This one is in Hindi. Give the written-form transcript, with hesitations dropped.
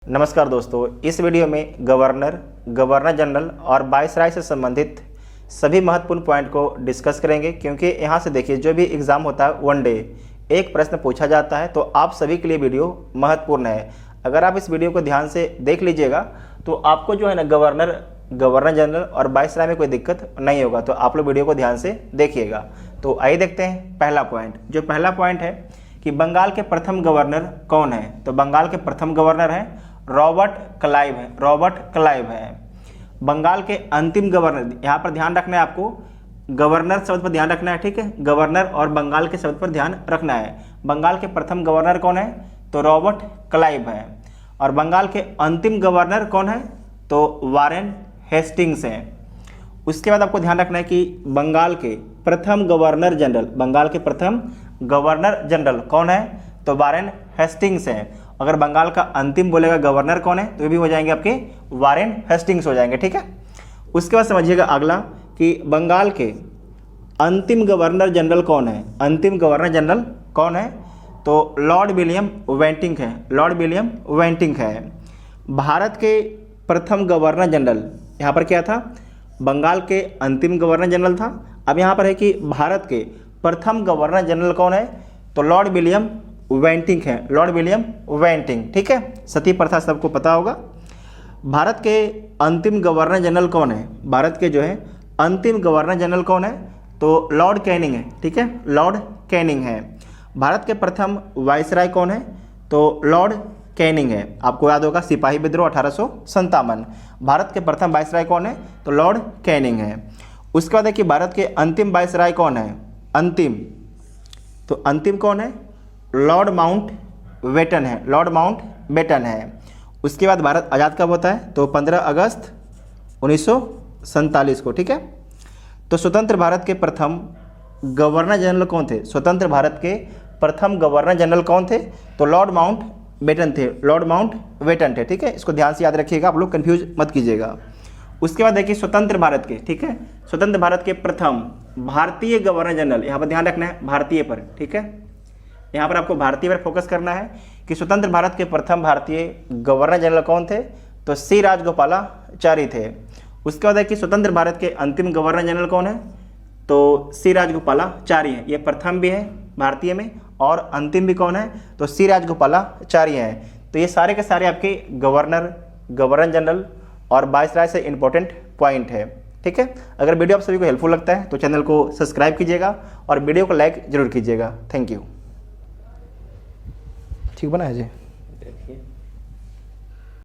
नमस्कार दोस्तों, इस वीडियो में गवर्नर जनरल और वाइसराय से संबंधित सभी महत्वपूर्ण पॉइंट को डिस्कस करेंगे, क्योंकि यहाँ से देखिए जो भी एग्ज़ाम होता है वन डे एक प्रश्न पूछा जाता है, तो आप सभी के लिए वीडियो महत्वपूर्ण है। अगर आप इस वीडियो को ध्यान से देख लीजिएगा तो आपको जो है ना गवर्नर जनरल और वाइसराय में कोई दिक्कत नहीं होगा। तो आप लोग वीडियो को ध्यान से देखिएगा। तो आइए देखते हैं पहला पॉइंट है कि बंगाल के प्रथम गवर्नर कौन है। तो बंगाल के प्रथम गवर्नर हैं रॉबर्ट क्लाइव है। बंगाल के अंतिम गवर्नर, यहाँ पर ध्यान रखना है आपको, गवर्नर शब्द पर ध्यान रखना है, ठीक है। गवर्नर और बंगाल के शब्द पर ध्यान रखना है। बंगाल के प्रथम गवर्नर कौन है? तो रॉबर्ट क्लाइव है। और बंगाल के अंतिम गवर्नर कौन है? तो वारेन हेस्टिंग्स हैं। उसके बाद आपको ध्यान रखना है कि बंगाल के प्रथम गवर्नर जनरल कौन है? तो वारेन हेस्टिंग्स हैं। अगर बंगाल का अंतिम बोलेगा गवर्नर कौन है, तो ये भी हो जाएंगे आपके वारेन हेस्टिंग्स हो जाएंगे, ठीक है। उसके बाद समझिएगा अगला कि बंगाल के अंतिम गवर्नर जनरल कौन है। अंतिम गवर्नर जनरल कौन है? तो लॉर्ड विलियम वेंटिंग है। भारत के प्रथम गवर्नर जनरल, यहाँ पर क्या था? बंगाल के अंतिम गवर्नर जनरल था। अब यहाँ पर है कि भारत के प्रथम गवर्नर जनरल कौन है? तो लॉर्ड विलियम वेंटिंग, ठीक है। सती प्रथा सबको पता होगा। भारत के अंतिम गवर्नर जनरल कौन है? भारत के जो है अंतिम गवर्नर जनरल कौन है? तो लॉर्ड कैनिंग है, ठीक है, लॉर्ड कैनिंग है। भारत के प्रथम वाइसराय कौन है? तो लॉर्ड कैनिंग है। आपको याद होगा सिपाही विद्रोह 1857। भारत के प्रथम वाइसराय कौन है? तो लॉर्ड कैनिंग है। उसके बाद है कि भारत के अंतिम वाइसराय कौन है? अंतिम कौन है? लॉर्ड माउंटबेटन है। उसके बाद भारत आज़ाद कब होता है? तो 15 अगस्त 1947 को, ठीक है। तो स्वतंत्र भारत के प्रथम गवर्नर जनरल कौन थे? स्वतंत्र भारत के प्रथम गवर्नर जनरल कौन थे? तो लॉर्ड माउंटबेटन थे, ठीक है। इसको ध्यान से याद रखिएगा, आप लोग कंफ्यूज मत कीजिएगा। उसके बाद देखिए स्वतंत्र भारत के, ठीक है, स्वतंत्र भारत के प्रथम भारतीय गवर्नर जनरल, यहाँ पर ध्यान रखना है भारतीय पर, ठीक है। यहाँ पर आपको भारतीय पर फोकस करना है कि स्वतंत्र भारत के प्रथम भारतीय गवर्नर जनरल कौन थे? तो सी राजगोपालाचारी थे। उसके बाद है कि स्वतंत्र भारत के अंतिम गवर्नर जनरल कौन है? तो सी राजगोपालाचारी हैं। ये प्रथम भी है भारतीय में और अंतिम भी कौन है? तो सी राजगोपालाचारी हैं। तो ये सारे के सारे आपके गवर्नर जनरल और वाइसराय से इंपॉर्टेंट पॉइंट है, ठीक है। अगर वीडियो आप सभी को हेल्पफुल लगता है तो चैनल को सब्सक्राइब कीजिएगा और वीडियो को लाइक जरूर कीजिएगा। Thank you. ठीक बना है जी।